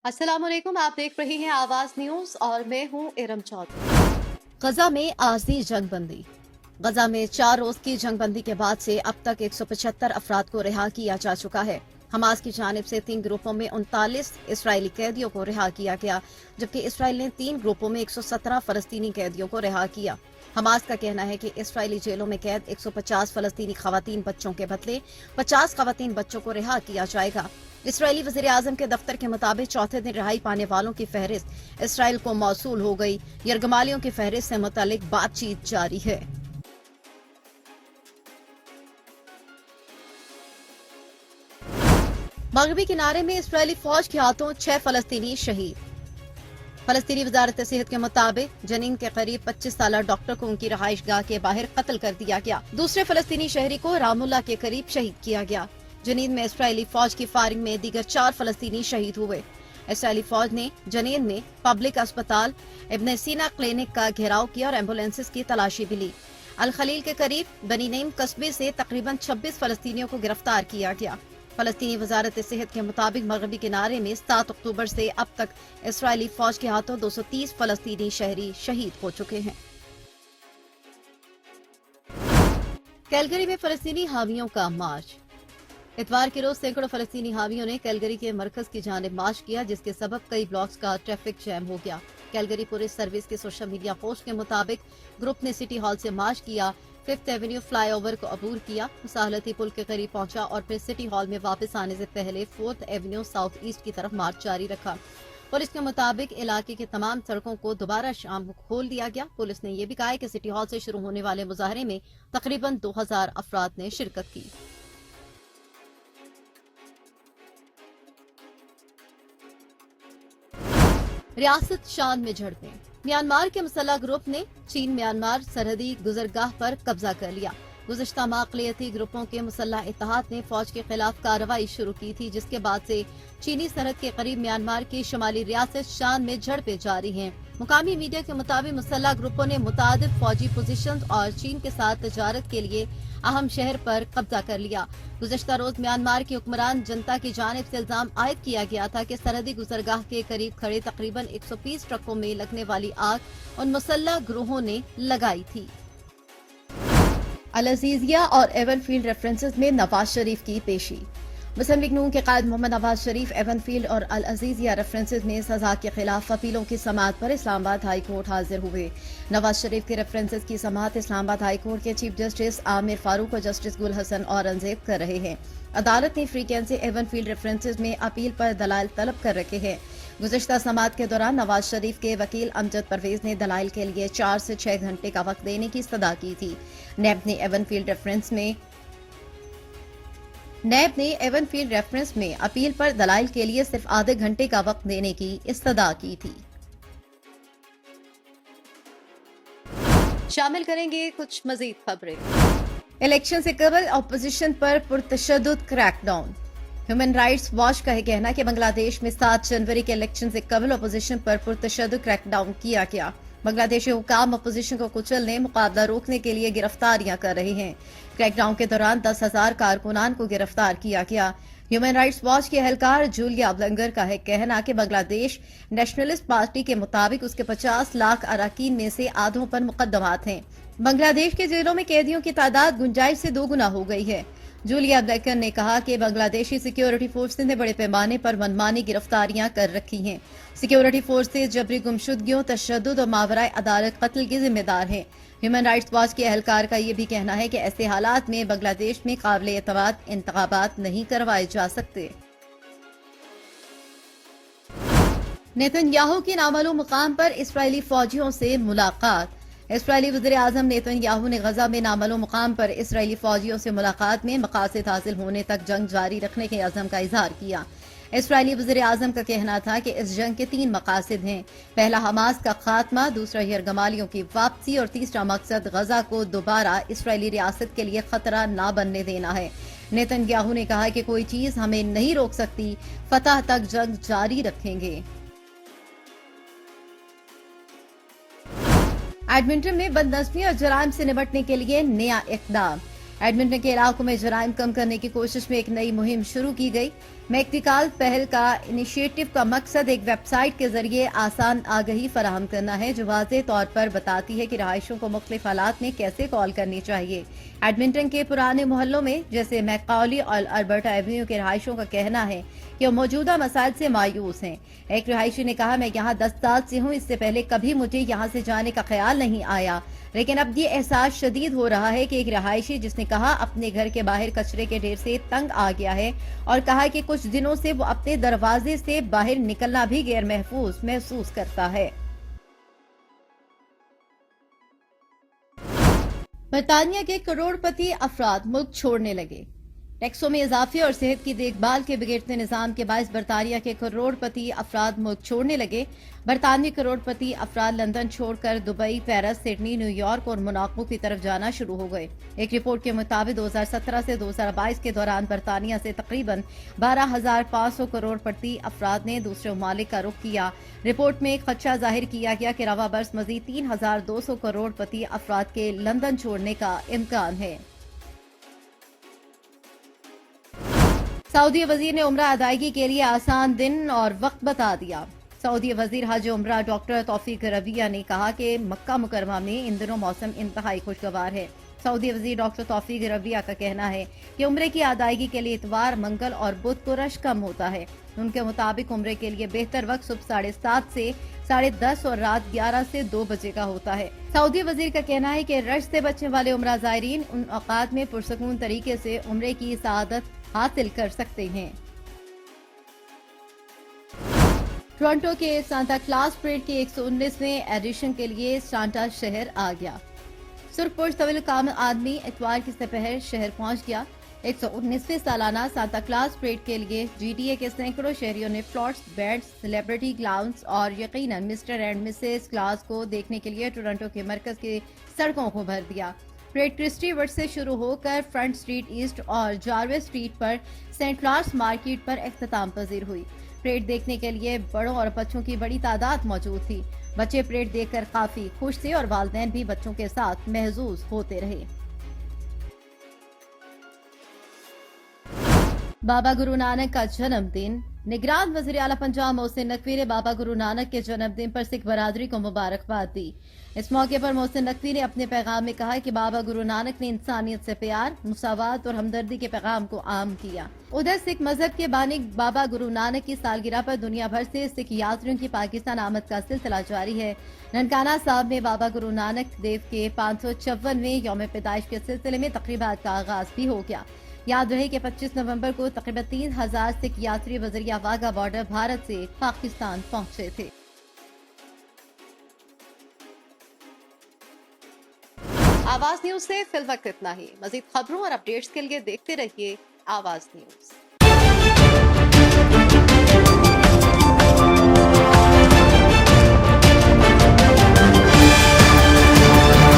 अस्सलाम वालेकुम, आप देख रही हैं आवाज न्यूज और मैं हूं इरम चौधरी। गजा में आर्जी जंगबंदी। गजा में 4 रोज की जंगबंदी के बाद से अब तक 175 अफराद को रिहा किया जा चुका है। हमास की जानिब से 3 ग्रुपों में 39 इसराइली कैदियों को रिहा किया गया, जबकि इसराइल ने 3 ग्रुपों में 117 फलस्तीनी कैदियों को रिहा किया। हमास का कहना है कि इसराइली जेलों में कैद 150 फलस्तीनी खवातीन बच्चों के बदले 50 खवातीन बच्चों को रिहा किया जाएगा। इसराइली वज़ीर आज़म के दफ्तर के मुताबिक चौथे दिन रिहाई पाने वालों की फहरिस्त इसराइल को मौसूल हो गई। यरगमालियों की फहरिस्त से मुतालिक बातचीत जारी है। मगरबी किनारे में इसराइली फौज के हाथों 6 फलस्तीनी शहीद। फलस्तीनी वजारत सेहत के मुताबिक जनीन के करीब 25 साल डॉक्टर को उनकी रहाइशगाह के बाहर कत्ल कर दिया गया। दूसरे फलस्तीनी शहरी को रामुल्ला के करीब शहीद किया गया। जनीन में इसराइली फौज की फायरिंग में दीगर 4 फलस्तीनी शहीद हुए। इसराइली फौज ने जनीन में पब्लिक अस्पताल इब्न सीना क्लिनिक का घेराव किया और एम्बुलेंसेस की तलाशी भी ली। अल खलील के करीब बनी नईम कस्बे से तकरीबन 26 फलस्तीनियों को गिरफ्तार किया गया। फलस्तीनी वजारत सेहत के मुताबिक मगरबी किनारे में 7 अक्टूबर से अब तक इसराइली फौज के हाथों 230 फलस्तीनी शहरी शहीद हो चुके हैं। कैलगरी में फलस्तीनी हामियों का मार्च। इतवार के रोज सैकड़ों फलस्तीनी हामियों ने कैलगरी के मरकज की जानिब मार्च किया, जिसके सबब कई ब्लॉक्स का ट्रैफिक जैम हो गया। कैलगरी पुलिस सर्विस के सोशल मीडिया पोस्ट के मुताबिक ग्रुप ने सिटी हॉल से मार्च किया, 5th एवेन्यू फ्लाईओवर को अबूर किया, मुसाहलती पुल के करीब पहुंचा और फिर सिटी हॉल में वापस आने से पहले 4th एवेन्यू साउथ ईस्ट की तरफ मार्च जारी रखा। पुलिस के मुताबिक इलाके की तमाम सड़कों को दोबारा शाम को खोल दिया गया। पुलिस ने यह भी कहा है कि सिटी हॉल से शुरू होने वाले मुजाहरे में तकरीबन 2000 अफराद ने शिरकत की। रियासत शान में झड़पें। म्यांमार के मुसल्लह ग्रुप ने चीन म्यांमार सरहदी गुजरगाह पर कब्जा कर लिया। गुज़श्ता माह अक़लियती ग्रुपों के मुसल्लह इत्तेहाद ने फौज के खिलाफ कार्रवाई शुरू की थी, जिसके बाद से चीनी सरहद के करीब म्यांमार की शुमाली रियासत शान में झड़पें जारी हैं। मुकामी मीडिया के मुताबिक मुसल्लह ग्रुपों ने मुतादिद फौजी पोजीशंस और चीन के साथ तजारत के लिए अहम शहर पर कब्जा कर लिया। गुज़श्ता रोज म्यांमार की हुक्मरान जनता की जानिब से इल्जाम आयद किया गया था कि सरहदी गुजरगाह के करीब खड़े तकरीबन 120 ट्रकों में लगने वाली आग उन मुसल्लह ग्रोहों ने लगाई थी। अल अजीजिया और एवनफील्ड रेफरेंसेस में नवाज शरीफ की पेशी। मुस्लिम लीग नून के कायद मोहम्मद नवाज शरीफ एवनफील्ड और अल अजीजिया रेफरेंसेस में सजा के खिलाफ अपीलों की समाअत पर इस्लामाबाद हाई कोर्ट हाजिर हुए। नवाज शरीफ के रेफरेंसेस की समाअत इस्लामाबाद हाई कोर्ट के चीफ जस्टिस आमिर फारूक और जस्टिस गुल हसन औरंगजेब कर रहे हैं। अदालत ने फ्रीक्वेंसी एवनफील्ड रेफरेंसेस में अपील पर दलाइल तलब कर रखे हैं। गुज़श्ता समाअत के दौरान नवाज शरीफ के वकील अमजद परवेज ने दलाइल के लिए 4 से 6 घंटे का वक्त देने की इस्तदा की थी। नैब ने एवनफील्ड रेफरेंस में अपील पर दलाइल के लिए सिर्फ आधे घंटे का वक्त देने की इस्तदा की थी। शामिल करेंगे कुछ मजीद खबरें। इलेक्शन से कबल अपोजिशन पर पुरतशद्दुद क्रैकडाउन। ह्यूमन राइट्स वॉच का कहना है कि बांग्लादेश में 7 जनवरी के इलेक्शन से कबल अपोजिशन पर पुरतशद्दुद क्रैकडाउन किया गया। बांग्लादेशी हुकाम अपोजिशन को कुचलने, मुकाबला रोकने के लिए गिरफ्तारियां कर रहे हैं। क्रैकडाउन के दौरान 10,000 कारकुनान को गिरफ्तार किया गया। ह्यूमन राइट्स वॉच के एहलकार जूलिया ब्लंगर का है कहना कि बांग्लादेश नेशनलिस्ट पार्टी के मुताबिक उसके 50 लाख अरकान में से आधों पर मुकदमात हैं। बांग्लादेश के जेलों में कैदियों की तादाद गुंजाइश से 2 गुना हो गई है। जूलिया ब्लैकर ने कहा कि बांग्लादेशी सिक्योरिटी फोर्सेज ने बड़े पैमाने पर मनमानी गिरफ्तारियां कर रखी हैं। सिक्योरिटी फोर्सेज जबरी गुमशुदगियों, तशद्दुद और मावराए अदालत कत्ल के जिम्मेदार हैं। ह्यूमन राइट्स वॉच के एहलकार का ये भी कहना है कि ऐसे हालात में बांग्लादेश में काबिल एतमाद इंतखाबात नहीं करवाए जा सकते। नेतन्याहू की नामालूम मुकाम पर इस्राएली फौजियों से मुलाकात। इस्राएली वज़ीर आज़म नेतन्याहू ने गजा में नामालूम मुकाम पर इस्राएली फौजियों से मुलाकात में मकासद हासिल होने तक जंग जारी रखने के अज़म का इजहार किया। इस्राएली वज़ीर आज़म का कहना था कि इस जंग के 3 मकासद हैं। पहला हमास का खात्मा, दूसरा यरगमालियों की वापसी और तीसरा मकसद गजा को दोबारा इस्राएली रियासत के लिए खतरा न बनने देना है। नेतन्याहू ने कहा कि कोई चीज हमें नहीं रोक सकती, फतह तक जंग जारी रखेंगे। एडमिंटन में बदनज़मी और जराइम से निपटने के लिए नया इक़दाम। एडमिंटन के इलाकों में जराइम कम करने की कोशिश में एक नई मुहिम शुरू की गई। میں اقتکال پہل کا انیشیٹو کا مقصد ایک ویب سائٹ کے ذریعے آسان آگہی فراہم کرنا ہے جو واضح طور پر بتاتی ہے کہ رہائشوں کو مختلف حالات میں کیسے کال کرنی چاہیے۔ ایڈمنٹن کے پرانے محلوں میں جیسے میکاولی اور البرٹا ایونیو کے رہائشوں کا کہنا ہے کہ وہ موجودہ مسائل سے مایوس ہیں۔ ایک رہائشی نے کہا، میں یہاں 10 سال سے ہوں، اس سے پہلے کبھی مجھے یہاں سے جانے کا خیال نہیں آیا، لیکن اب یہ احساس شدید ہو رہا ہے کہ ایک رہائشی جس نے کہا اپنے گھر کے باہر کچرے کے ڈھیر سے تنگ آ گیا ہے اور کہا کہ کچھ دنوں سے وہ اپنے دروازے سے باہر نکلنا بھی غیر محفوظ محسوس کرتا ہے۔ برطانیہ کے کروڑ پتی افراد ملک چھوڑنے لگے۔ ٹیکسوں میں اضافے اور صحت کی دیکھ بھال کے بگڑتے نظام کے باعث برطانیہ کے کروڑ پتی افراد ملک چھوڑنے لگے۔ برطانوی کروڑ پتی افراد لندن چھوڑ کر Dubai, Paris, Sydney, new York اور موناکو کی طرف جانا شروع ہو گئے۔ ایک رپورٹ کے مطابق 2017 سے 2022 کے دوران برطانیہ سے تقریباً 12,500 کروڑ پتی افراد نے دوسرے ممالک کا رخ کیا۔ رپورٹ میں ایک خدشہ ظاہر کیا گیا کہ رواں برس مزید 3,200 کروڑ پتی افراد کے لندن چھوڑنے کا امکان ہے۔ سعودی وزیر نے عمرہ ادائیگی کے لیے آسان دن اور وقت بتا دیا۔ سعودی وزیر حج عمرہ ڈاکٹر توفیق ربیہ نے کہا کہ مکہ مکرمہ میں ان دنوں موسم انتہائی خوشگوار ہے۔ سعودی وزیر ڈاکٹر توفیق ربیہ کا کہنا ہے کہ عمرے کی ادائیگی کے لیے اتوار، منگل اور بدھ کو رش کم ہوتا ہے۔ ان کے مطابق عمرے کے لیے بہتر وقت صبح 7:30 سے 10:30 اور رات 11 سے 2 بجے کا ہوتا ہے۔ سعودی وزیر کا کہنا ہے کہ رش سے بچنے والے عمرہ زائرین ان اوقات میں پرسکون طریقے سے عمرے کی سعادت حاصل کر سکتے ہیں۔ ٹورنٹو کے سانتا کلاز پریڈ کے 119ویں ایڈیشن کے لیے سانتا شہر آ گیا۔ سرخ پوش طویل قامت آدمی اتوار کی سپہر شہر پہنچ گیا۔ 119ویں سالانہ سانتا کلاز پریڈ کے لیے جی ٹی اے کے سینکڑوں شہریوں نے فلوٹس، بینڈز، سیلیبریٹی کلاؤنز اور یقیناً مسٹر اینڈ مسز کلاز کو دیکھنے کے لیے ٹورنٹو کے مرکز کی سڑکوں کو بھر دیا۔ پریڈ کرسٹی وڈ سے شروع ہو کر فرنٹ اسٹریٹ ایسٹ اور جاروے اسٹریٹ پر سینٹ لارس مارکیٹ پر اختتام پذیر ہوئی۔ پریڈ دیکھنے کے لیے بڑوں اور بچوں کی بڑی تعداد موجود تھی۔ بچے پریڈ دیکھ کر کافی خوش تھے اور والدین بھی بچوں کے ساتھ محظوظ ہوتے رہے۔ بابا گرو نانک کا جنم دن۔ نگران وزیر اعلیٰ پنجاب محسن نقوی نے بابا گرو نانک کے جنم دن پر سکھ برادری کو مبارکباد دی۔ اس موقع پر محسن نقوی نے اپنے پیغام میں کہا کہ بابا گرو نانک نے انسانیت سے پیار، مساوات اور ہمدردی کے پیغام کو عام کیا۔ ادھر سکھ مذہب کے بانی بابا گرو نانک کی سالگرہ پر دنیا بھر سے سکھ یاتریوں کی پاکستان آمد کا سلسلہ جاری ہے۔ ننکانہ صاحب میں بابا گرو نانک دیو کے 554ویں یوم پیدائش کے سلسلے میں تقریبات کا آغاز بھی ہو گیا۔ یاد رہے کہ 25 نومبر کو تقریباً 3,000 سکھ یاتری بذریعہ واگا بارڈر بھارت سے پاکستان پہنچے تھے۔ آواز نیوز سے فی الوقت اتنا ہی۔ مزید خبروں اور اپڈیٹس کے لیے دیکھتے رہیے آواز نیوز۔